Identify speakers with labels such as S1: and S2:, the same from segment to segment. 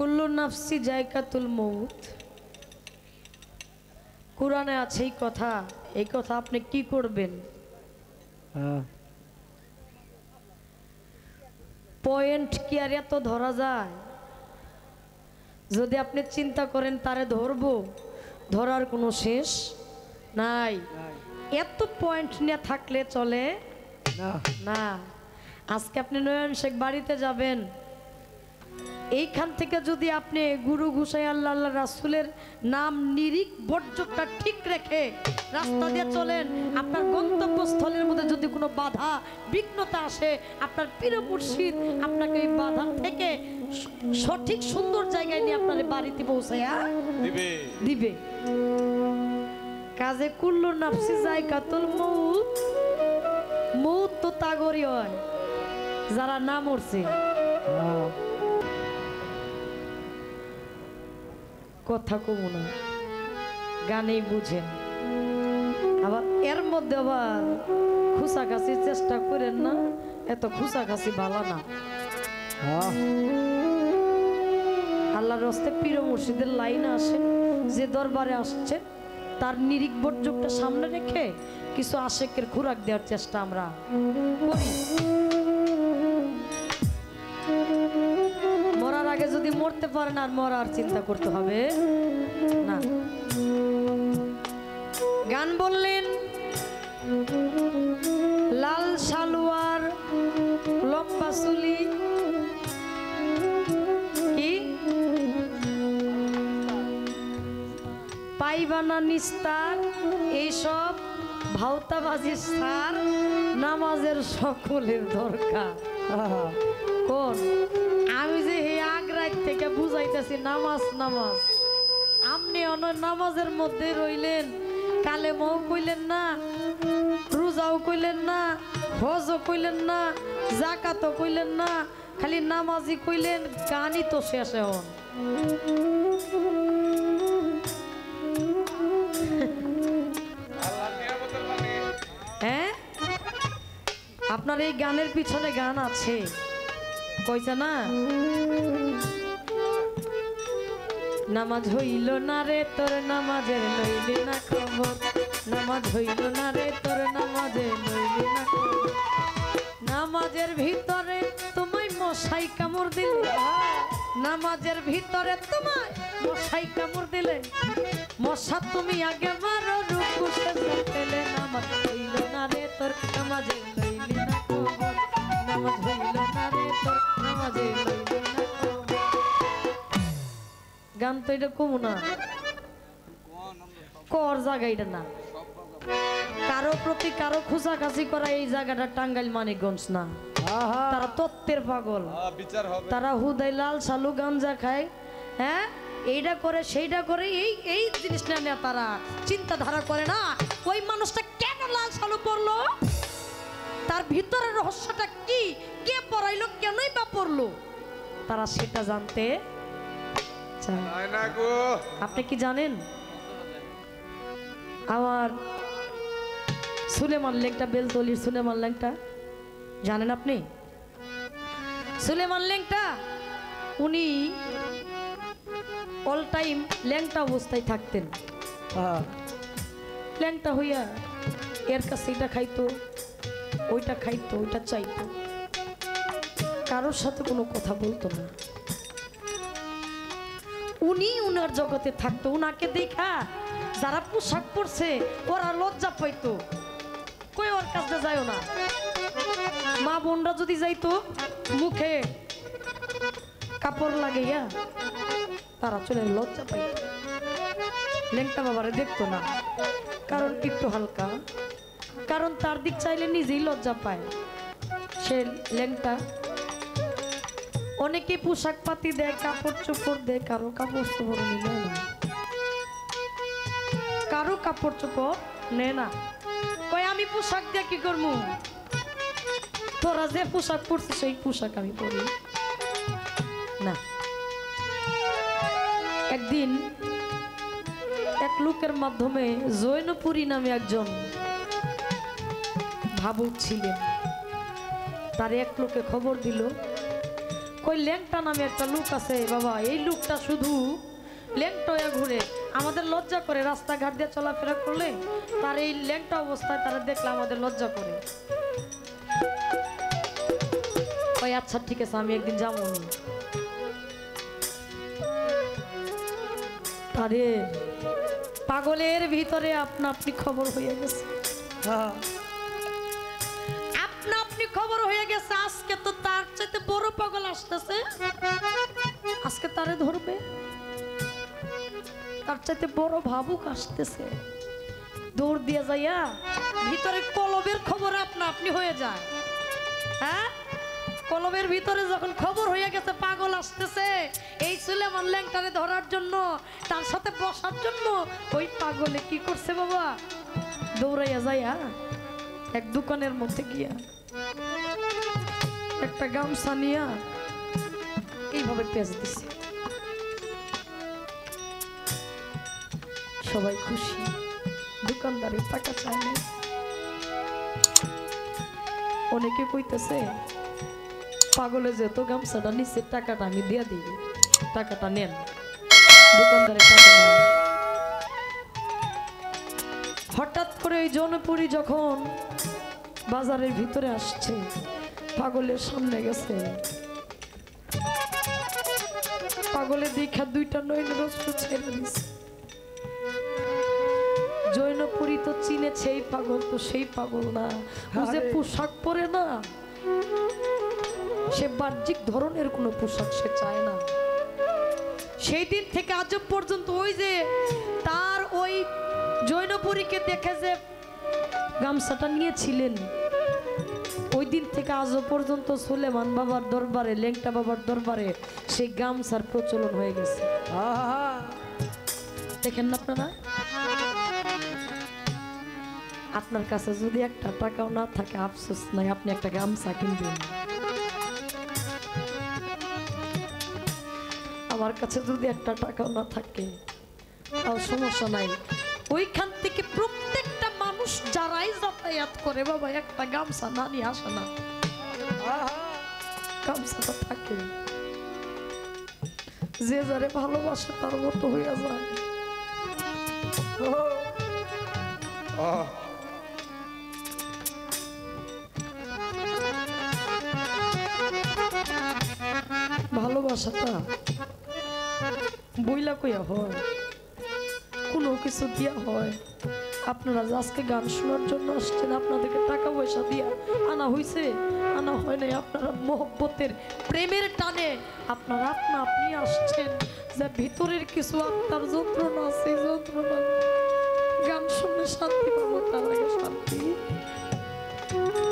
S1: কুল্লু নাফসি জায়কাতুল মউত, কুরআনে আছে এই কথা আপনি কি করবেন? পয়েন্ট কি আর এত ধরা যায়? যদি আপনি চিন্তা করেন তারে ধরবো, ধরার কোনো শেষ নাই। এত পয়েন্ট নিয়ে থাকলে চলে না। আজকে আপনি নয়ন শেখ বাড়িতে যাবেন, এইখান থেকে যদি আপনি গুরু ঘুষাই আল্লাহ আল্লাহ রাসূলের নাম নিরিখ বর্জকটা ঠিক রেখে রাস্তা দিয়ে চলেন, আপনার গন্তব্যস্থলের মধ্যে যদি কোনো বাধা বিঘ্নতা আসে, আপনার পীর মুর্শিদ আপনাকে এই বাধা থেকে সঠিক সুন্দর জায়গায় নিয়ে আপনার বাড়িতে পৌঁছায়া দিবে। কাজে কুল্লু নাফসি জায়কাতুল মউত, মউত তো তাগরি হয় যারা না মরছে। কথা কমু না, গানেই বুঝেন। আবার এর মধ্যে আবার খুসাখাসির চেষ্টা করেন না, এত খুসাখাসি ভালো না। আল্লাহর রাস্তায় পীর মুর্শিদের লাইন আসে, যে দরবারে আসছে তার নিরিখ বর্জকটা সামনে রেখে কিছু আশেকের খোরাক দেওয়ার চেষ্টা আমরা করি। মরার আগে যদি মরতে পারেন আর মরার চিন্তা করতে হবে না। গান বললেন লাল সালোয়ার লম্বা চুলি কি পাইবানা নিস্তার, এইসব ভাওতাবাজির সার, নামাজের সকলের দরকার। কোন আমি যে হে আগ্রাত থেকে বুঝাইতেছি নামাজ নামাজ, আপনি নামাজের মধ্যে রইলেন, কালেমাও কইলেন না, রোজাও কইলেন না, হজও কইলেন না, যাকাতও কইলেন না, খালি নামাজই কইলেন, গানই তো শেষে হন। হ্যাঁ, আপনার এই গানের পিছনে গান আছে, কইছে না নামাজ হইল না রে তোর নামাজের লইলি না খবর, নামাজ হইল না রে তোর নামাজের লইলি না খবর, নামাজের ভিতরে তোমায় মশাই কামড় দিলে, নামাজের ভিতরে তোমায় মশাই কামড় দিলে, মশা তুমি আগে মারো রুকু শেষে পেলে, নামাজ হইল না রে তোর নামাজের লইলি না খবর, নামাজ হইল না রে তোর নামাজের লইলি না খবর। গান তো এটা কমু না, কর জায়গা এটা না, কারো প্রতি কারো খুঁচাখাচি করা এই জায়গাটা টাঙ্গাইল মানিকগঞ্জ না। তারা তত্ত্বের পাগল, তারা হুদাই লাল সালু গাঞ্জা খায়, হ্যাঁ এইটা করে সেইটা করে, এই জিনিসটা নিয়ে তারা চিন্তাধারা করে না ওই মানুষটা কেন লাল সালু পড়লো, তার ভিতরের রহস্যটা কি, কে পড়াইলো, কেনই বা পড়লো, তারা সেটা জানতে চায়। আপনি কি জানেন আমার সুলেমান লেংটা, বেলতলির সুলেমান লেংটা জানেন আপনি? সুলেমান লেংটা উনি অল টাইম ল্যাংটা অবস্থায় থাকতেন। ল্যাংটা হইয়া এর কাছে এটা খাইতো, ওইটা খাইতো, ওইটা চাইতো, কারোর সাথে কোনো কথা বলতো না। উনি উনার জগতে থাকতো, উনাকে দেখা যারা পোশাক পরছে ওরা লজ্জা পাইতো, কই ওর কাছে যাইও না। মা বোনরা যদি যাইতো মুখে কাপড় লাগাইয়া তারা চলে লজ্জা পাইতো, ল্যাংটা বাবারে দেখতো না, কারণ একটু হালকা, কারণ তার দিক চাইলে নিজেই লজ্জা পায়। সে ল্যাংটা অনেকে পোশাক পাতি দেয়, কাপড় চোপড় দেয়, কারো কাপড় চোপড় নেয় না, কারো কাপড় চোপড় নেয় না। কই আমি পোশাক দিয়ে কি করবো, তোরা যে পোশাক পরছিস সেই পোশাক আমি পরি না। একদিন এক লোকের মাধ্যমে জৈনপুরী নামে একজন ভাবুক ছিলেন, তার এক লোকে খবর দিল কই ল্যাংটা নামে একটা লোক আছে বাবা, এই লোকটা শুধু ল্যাংটা হয়ে ঘুরে, আমাদের লজ্জা করে রাস্তাঘাট দিয়ে চলাফেরা করলে তার এই ল্যাংটা অবস্থায় তারা দেখলে আমাদের লজ্জা করে। ওই আচ্ছা ঠিক আছে আমি একদিন যাবো। তারে পাগলের ভিতরে আপনা আপনি খবর হয়ে গেছে, আপনা আপনি খবর হয়ে গেছে। আজকে তো তার চাইতে বড় পাগল আসতেছে, আজকে তারে ধরবে, তার চাইতে বড় ভাবুক আসতেছে। দৌড় দিয়ে যাইয়া ভিতরে কলবের খবর আপনা আপনি হয়ে যায়। হ্যাঁ, কলবের ভিতরে যখন খবর হয়ে গেছে পাগল আসতেছে, এই সুলেমান ল্যাংটারে ধরার জন্য, তার সাথে বসার জন্য, ওই পাগলে কি করছে বাবা, দৌড়াইয়া যাইয়া এক দোকানের মধ্যে গিয়া একটা গামছা নিয়া এইভাবে পেঁচ দিছে। সবাই খুশি, দোকানদারের টাকা চায় না। অনেকে কইতেছে পাগলে যেত গামছাটা নিচে, টাকাটা আমি দিয়ে দিই, টাকাটা নেন। দোকানদারের টাকা নেন। হঠাৎ করে এই জনপুরি যখন বাজারের ভিতরে আসছে, পাগলের সামনে গেছে, পাগলের দেখা দুইটা নয়নের অশ্রু ছেড়ে দিছে। জৈনপুরী তো চিনেছে এই পাগল তো সেই পাগল না, ও যে পোশাক পরে না, সে বাহ্যিক ধরনের কোনো পোশাক সে চায় না। সেই দিন থেকে আজ পর্যন্ত ওই যে তার ওই জৈনপুরীকে দেখে যে গামছাটা নিয়েছিলেন, ওই দিন থেকে আজ পর্যন্ত সুলেমান বাবার দরবারে, ল্যাংটা বাবার দরবারে সেই গামছার প্রচলন হয়ে গেছে। দেখেন না আপনারা, আপনার কাছে যদি একটা টাকাও না থাকে আফসোস নাই, আপনি একটা গামছা কিনবেন। আমার কাছে যদি একটা টাকাও না থাকে তাও সমস্যা নাই, ওইখান থেকে প্রত্যেকটা মানুষ যারাই যাতায়াত করে বাবা একটা গামছা না নিয়ে আসে না, গামছাটা থাকে। যে যারে ভালোবাসে তার মতো হইয়া যায়। ভালোবাসাটা বইলা কইয়া হয়, কোনো কিছু দিয়া হয়। আপনারা আজকে গান শোনার জন্য আসছেন, আপনাদেরকে টাকা পয়সা দিয়া আনা হয়েছে, আনা হয় নাই। আপনারা মোহব্বতের প্রেমের টানে আপনারা আপনা আপনি আসছেন, যে ভিতরের কিছু আত্মার যন্ত্রণা আছে, যন্ত্রণা গান শুনলে শান্তি পাবো, তার আগে শান্তি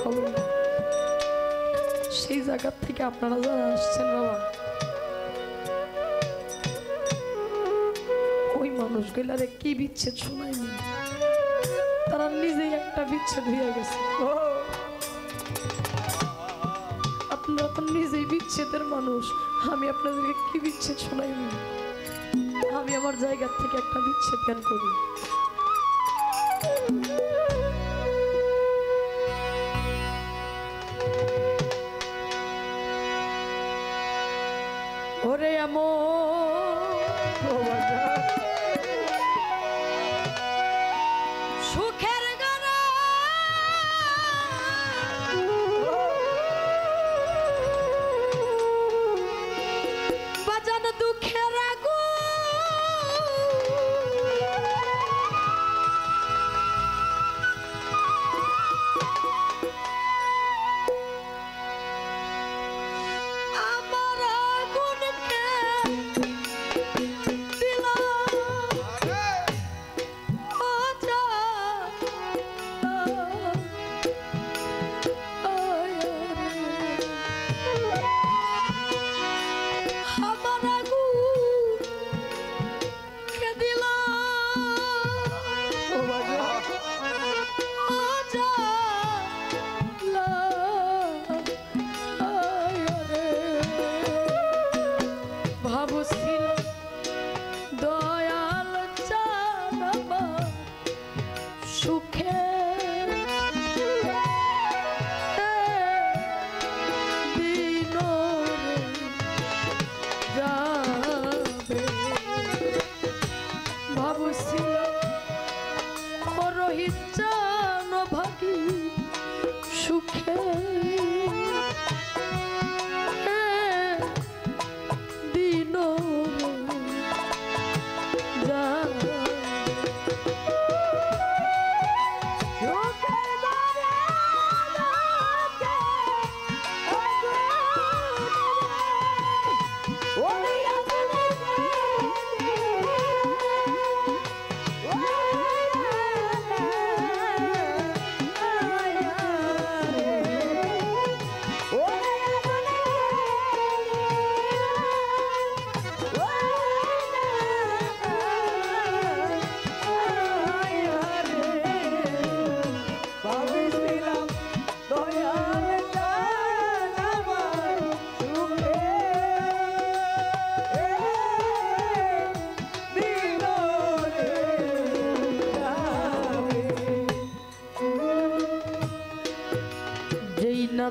S1: হবে। সেই জায়গা থেকে আপনারা যারা আসছেন বাবা, ওই মানুষগুলারে কি বিচ্ছেদ শোনায়নি, তারা নিজেই একটা বিচ্ছেদ হয়ে গেছে। আপনারা তো নিজেই বিচ্ছেদের মানুষ, আমি আপনাদেরকে কি বিচ্ছেদ শোনাইনি। আমি আমার জায়গা থেকে একটা বিচ্ছেদ গান করি। ওরে সুখের গান বাজান দুঃখের আগুন, আমার আগুনকে দিলাম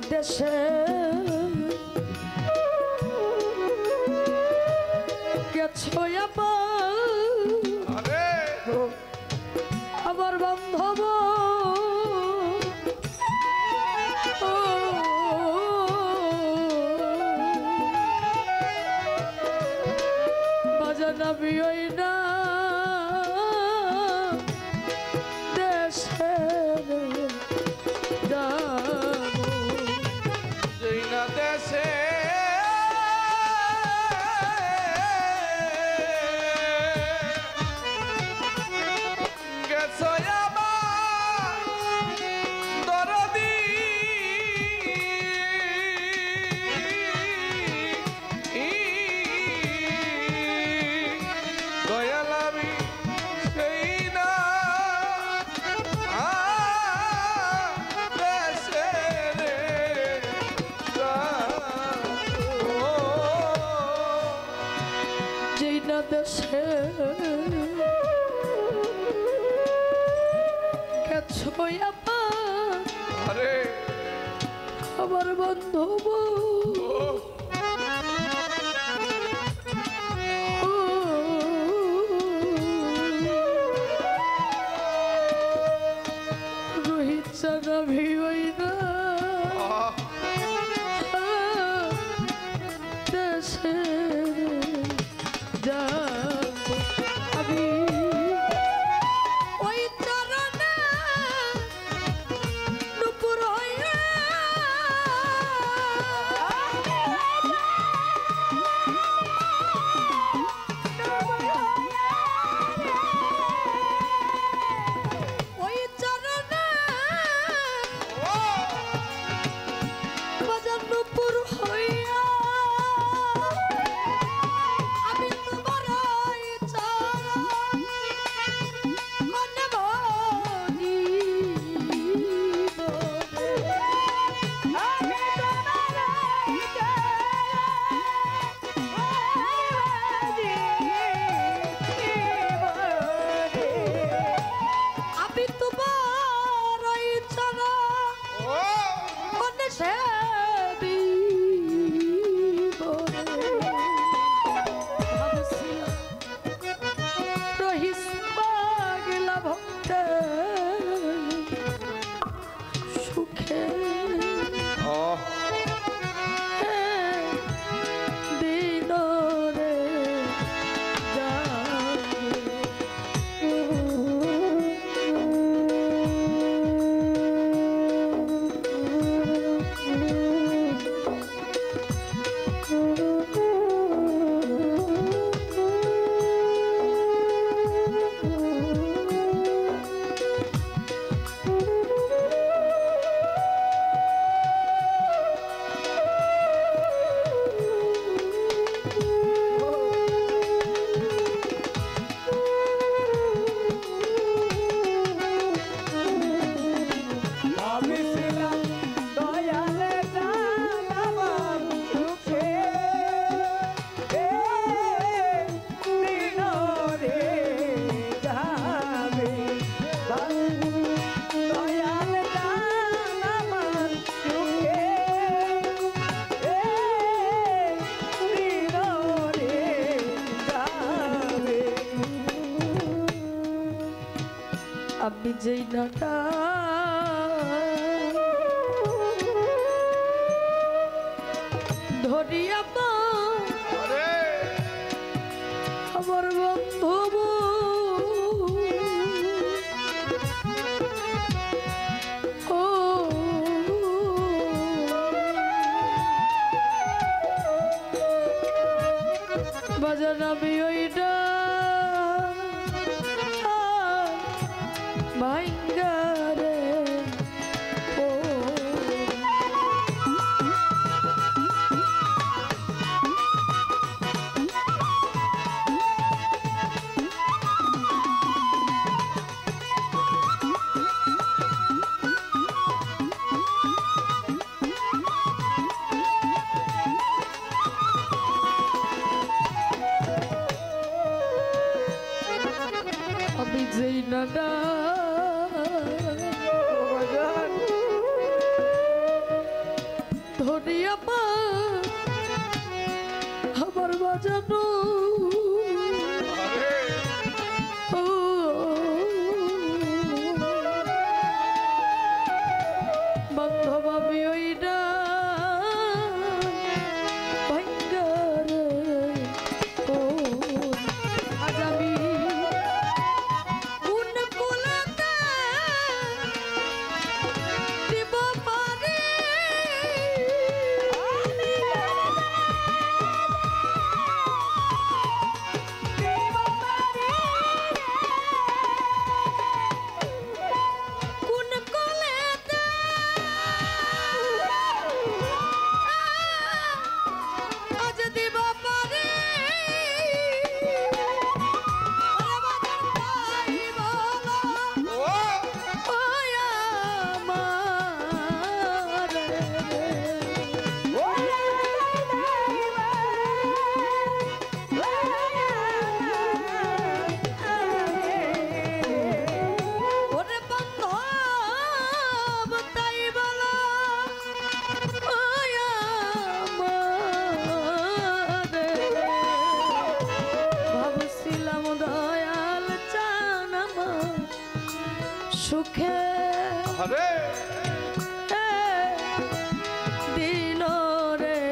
S1: দেশে গেছো আবার বান্ধব বাজানা বিয়ই না দেশে দেশে গেছো আমার বান্ধব রোহিত চানা ভিওই না দেশে আমি যেই নাটা ধরিয়া আমার বান্ধব বাজানা বিয়ইটা ভাইঙ্গারে জানো বান্ধব আমি ওইটা সুখে দিন রে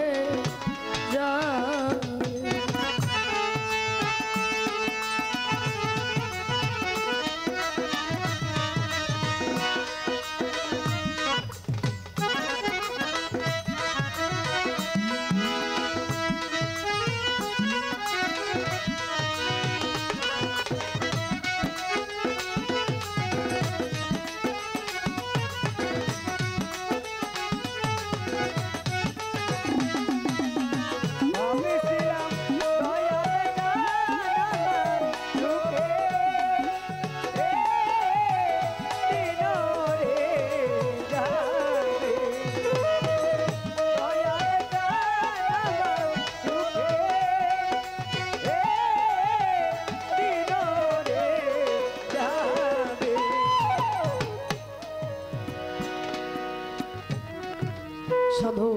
S1: সাধু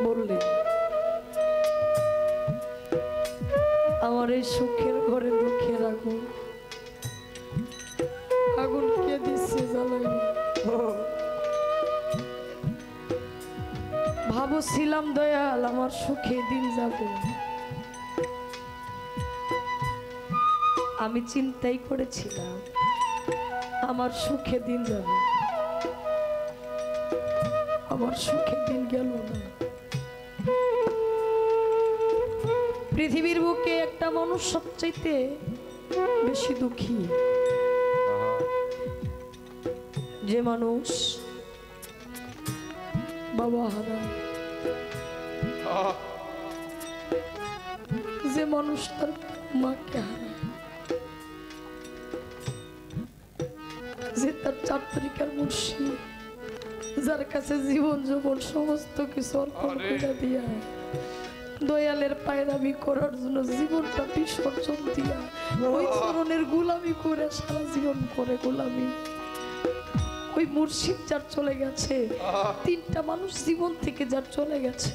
S1: বললেন আমার এই সুখের ঘরে দুঃখের আগুন আগুন কে দিচ্ছে জ্বালাই ভাবছিলাম দয়াল আমার সুখে দিন যাবে আমি চিন্তাই করেছিলাম আমার সুখে দিন যাবে আমার সুখে দিন গেল না পৃথিবীর বুকে একটা মানুষ সবচাইতে বেশি দুঃখী যে মানুষ বাবা হারা যে মানুষ তার মাকে হারায় যে তার 4 তরিকার মুর্শিদ যার কাছে জীবন যৌবন সমস্ত কিছু অর্পণ করে দিয়া দয়ালের পায়রামি করার জন্য জীবনটা বিসর্জন দিয়া ওই চরণের গোলামি করে সারা জীবন করে গোলামি ওই মুর্শিদ যার চলে গেছে 3টা মানুষ জীবন থেকে যার চলে গেছে